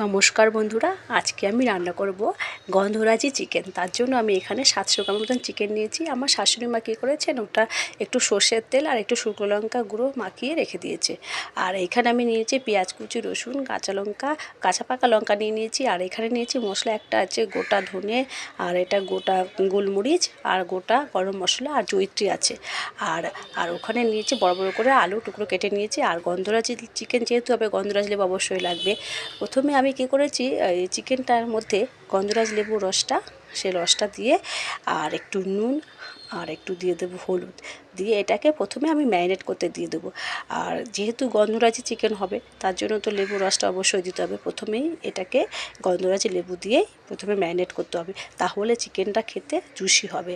নমস্কার বন্ধুরা, আজকে আমি রান্না করব গন্ধরাজি চিকেন। তার জন্য আমি এখানে 700 গ্রাম মতন চিকেন নিয়েছি। আমার শাশুড়ি মা কী করেছেন, ওটা একটু সর্ষের তেল আর একটু শুকনো লঙ্কা গুঁড়ো মাখিয়ে রেখে দিয়েছে। আর এখানে আমি নিয়েছি পেঁয়াজ কুচি, রসুন, কাঁচা লঙ্কা, কাঁচা পাকা লঙ্কা নিয়ে নিয়েছি। আর এখানে নিয়েছি মশলা, একটা আছে গোটা ধনে, আর এটা গোটা গোলমরিচ, আর গোটা গরম মশলা, আর জয়িত্রী আছে। আর আর ওখানে নিয়েছি বড় বড় করে আলু টুকরো কেটে নিয়েছি। আর গন্ধরাজি চিকেন যেহেতু হবে, গন্ধরাজ লেবু অবশ্যই লাগবে। প্রথমে আমি কী করেছি, এই চিকেনটার মধ্যে গন্ধরাজ লেবুর রসটা, সেই রসটা দিয়ে আর একটু নুন আর একটু দিয়ে দেবো হলুদ দিয়ে এটাকে প্রথমে আমি ম্যারিনেট করতে দিয়ে দেবো। আর যেহেতু গন্ধরাজি চিকেন হবে, তার জন্য তো লেবুর রসটা অবশ্যই দিতে হবে। প্রথমেই এটাকে গন্ধরাজি লেবু দিয়েই প্রথমে ম্যারিনেট করতে হবে, তাহলে চিকেনটা খেতে জুসি হবে।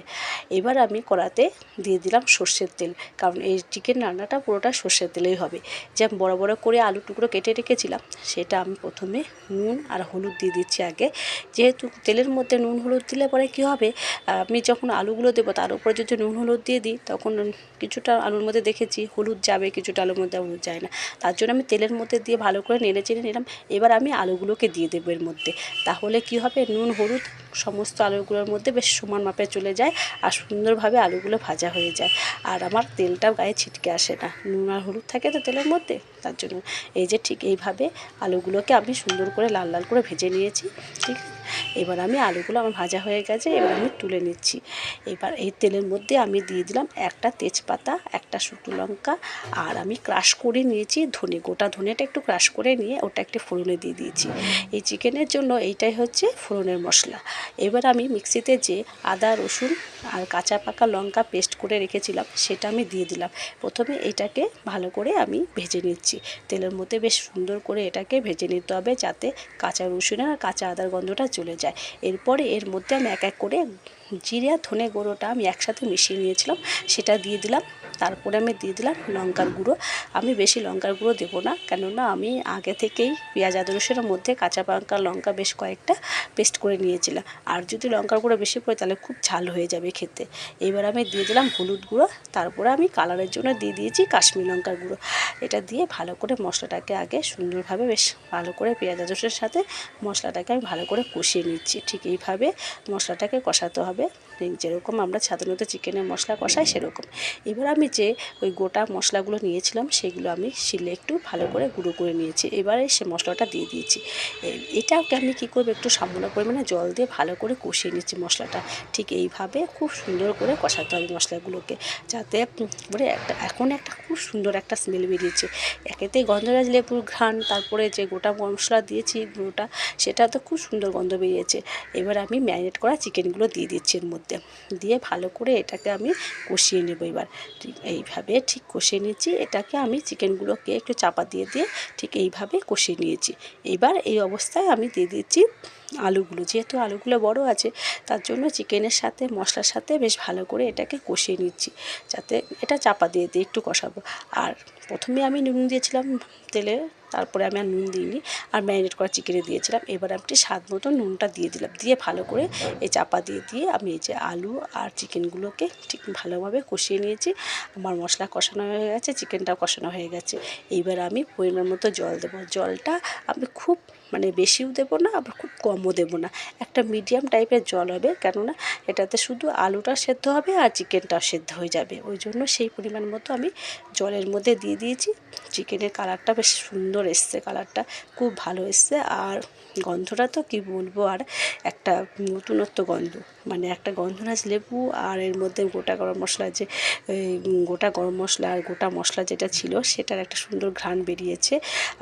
এবার আমি কড়াতে দিয়ে দিলাম সর্ষের তেল, কারণ এই চিকেন রান্নাটা পুরোটা সর্ষের তেলেই হবে। যে বড় বড় করে আলু টুকরো কেটে রেখেছিলাম, সেটা আমি প্রথমে নুন আর হলুদ দিয়ে দিচ্ছি আগে। যেহেতু তেলের মধ্যে নুন হলুদ দিলে পরে কী হবে, আমি যখন আলুগুলো দেবো তার উপরে যদি নুন হলুদ দিয়ে দিই, তখন কিছুটা আলুর মধ্যে দেখেছি হলুদ যাবে, কিছুটা আলুর মধ্যে হলুদ যায় না। তার জন্য আমি তেলের মধ্যে দিয়ে ভালো করে নেড়ে চেড়ে নিলাম। এবার আমি আলুগুলোকে দিয়ে দেবো এর মধ্যে, তাহলে কী হবে, নুন হলুদ সমস্ত আলুগুলোর মধ্যে বেশ সমান মাপে চলে যায় আর সুন্দরভাবে আলুগুলো ভাজা হয়ে যায়। আর আমার তেলটাও গায়ে ছিটকে আসে না, নুন আর হলুদ থাকে তো তেলের মধ্যে, তার জন্য। এই যে ঠিক এইভাবে আলুগুলোকে আমি সুন্দর করে লাল লাল করে ভেজে নিয়েছি। ঠিক, এবার আমি আলুগুলো আমার ভাজা হয়ে গেছে, এবার আমি তুলে নিচ্ছি। এবার এই তেলের মধ্যে আমি দিয়ে দিলাম একটা তেজপাতা, একটা শুকনো লঙ্কা, আর আমি ক্রাশ করে নিয়েছি ধনে, গোটা ধনেটা একটু ক্রাশ করে নিয়ে ওটা একটু ফোড়নে দিয়ে দিয়েছি। এই চিকেনের জন্য এইটাই হচ্ছে ফোড়নের মশলা। এবার আমি মিক্সিতে যে আদা রসুন আর কাঁচা পাকা লঙ্কা পেস্ট করে রেখেছিলাম, সেটা আমি দিয়ে দিলাম। প্রথমে এটাকে ভালো করে আমি ভেজে নিচ্ছি তেলের মধ্যে, বেশ সুন্দর করে এটাকে ভেজে নিতে হবে, যাতে কাঁচা রসুনের আর কাঁচা আদার গন্ধটা চলে যায়। এরপরে এর মধ্যে আমি এক এক করে জিরে আর ধনে গুঁড়োটা আমি একসাথে মিশিয়ে নিয়েছিলাম, সেটা দিয়ে দিলাম। তারপরে আমি দিয়ে দিলাম লঙ্কার গুঁড়ো। আমি বেশি লঙ্কার গুঁড়ো দেবো না, কেননা আমি আগে থেকেই পেঁয়াজ আদা রসুনের মধ্যে কাঁচা পাকা লঙ্কা বেশ কয়েকটা পেস্ট করে নিয়েছিলাম। আর যদি লঙ্কার গুঁড়ো বেশি পড়ে তাহলে খুব ঝাল হয়ে যাবে খেতে। এবার আমি দিয়ে দিলাম হলুদ গুঁড়ো, তারপরে আমি কালারের জন্য দিয়ে দিয়েছি কাশ্মীরি লঙ্কার গুঁড়ো। এটা দিয়ে ভালো করে মশলাটাকে আগে সুন্দরভাবে বেশ ভালো করে পেঁয়াজ আদা রসুনের সাথে মশলাটাকে আমি ভালো করে কষিয়ে নিচ্ছি। ঠিক এইভাবে মশলাটাকে কষাতে হবে, যেরকম আমরা সাধারণত চিকেনের মশলা কষাই সেরকম। এবার আমি যে ওই গোটা মশলাগুলো নিয়েছিলাম, সেগুলো আমি শিলে একটু ভালো করে গুঁড়ো করে নিয়েছি। এবারে সে মশলাটা দিয়ে দিয়েছি। এটাকে আমি কী করবো, একটু সামান্য পরিমাণে জল দিয়ে ভালো করে কষিয়ে নিচ্ছি মশলাটা। ঠিক এইভাবে খুব সুন্দর করে কষাতে হবে মশলাগুলোকে, যাতে মানে এখন একটা খুব সুন্দর একটা স্মেল বেরিয়েছে। একেতেই গন্ধরাজ লেবুর ঘ্রাণ, তারপরে যে গোটা মশলা দিয়েছি গুঁড়োটা, সেটা তো খুব সুন্দর গন্ধ বেরিয়েছে। এবার আমি ম্যারিনেট করা চিকেনগুলো দিয়ে দিচ্ছি এর মধ্যে, দিয়ে ভালো করে এটাকে আমি কষিয়ে নেব। এবার ঠিক এইভাবে ঠিক কষিয়ে নিচ্ছি এটাকে, আমি চিকেনগুলোকে একটু চাপা দিয়ে দিয়ে ঠিক এইভাবে কষিয়ে নিয়েছি। এবার এই অবস্থায় আমি দিয়ে দিচ্ছি আলুগুলো। যেহেতু আলুগুলো বড় আছে, তার জন্য চিকেনের সাথে মশলার সাথে বেশ ভালো করে এটাকে কষিয়ে নিচ্ছি, যাতে এটা চাপা দিয়ে দিয়ে একটু কষাবো। আর প্রথমে আমি নুন দিয়েছিলাম তেলে, তারপরে আমি আর নুন দিইনি, আর ম্যারিনেট করা চিকেনে দিয়েছিলাম। এবার আমি স্বাদ মতো নুনটা দিয়ে দিলাম, দিয়ে ভালো করে এই চাপা দিয়ে দিয়ে আমি এই যে আলু আর চিকেনগুলোকে ঠিক ভালোভাবে কষিয়ে নিয়েছি। আমার মশলা কষানো হয়ে গেছে, চিকেনটাও কষানো হয়ে গেছে। এইবার আমি পরিমাণ মতো জল দেবো। জলটা আমি খুব মানে বেশিও দেবো না, আবার খুব কমও দেবো না, একটা মিডিয়াম টাইপের জল হবে, কেননা এটাতে শুধু আলুটা সেদ্ধ হবে আর চিকেনটাও সেদ্ধ হয়ে যাবে। ওই জন্য সেই পরিমাণ মতো আমি জলের মধ্যে দিয়ে দিয়েছি। চিকেনের কালারটা বেশ সুন্দর এসছে, কালারটা খুব ভালো এসছে। আর গন্ধটা তো কী বলবো, আর একটা নতুনত্ব গন্ধ, মানে একটা গন্ধরাজ লেবু আর এর মধ্যে গোটা গরম মশলা, যে গোটা গরম মশলা আর গোটা মশলা যেটা ছিল, সেটার একটা সুন্দর ঘ্রাণ বেরিয়েছে।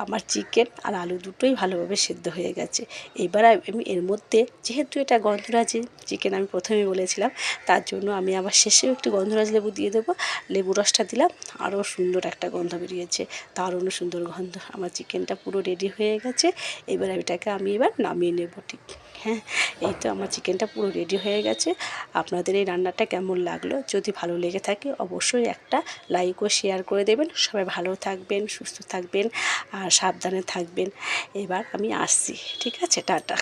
আমার চিকেন আর আলু দুটোই ভালোভাবে সেদ্ধ হয়ে গেছে। এবার আমি এর মধ্যে, যেহেতু এটা গন্ধরাজ চিকেন আমি প্রথমেই বলেছিলাম, তার জন্য আমি আবার শেষেও একটু গন্ধরাজ লেবু দিয়ে দেবো। লেবু রসটা দিলাম, আরও সুন্দর একটা গন্ধ বেরিয়েছে, দারুণ সুন্দর গন্ধ। আমার চিকেনটা পুরো রেডি হয়ে গেছে। এবার এটাকে আমি এবার নামিয়ে নেব। ঠিক, হ্যাঁ, এই তো আমার চিকেনটা পুরো রেডি হয়ে গেছে। আপনাদের এই রান্নাটা কেমন লাগলো? যদি ভালো লেগে থাকে অবশ্যই একটা লাইক ও শেয়ার করে দেবেন। সবাই ভালো থাকবেন, সুস্থ থাকবেন আর সাবধানে থাকবেন। এবার আমি আসছি, ঠিক আছে, টাটা।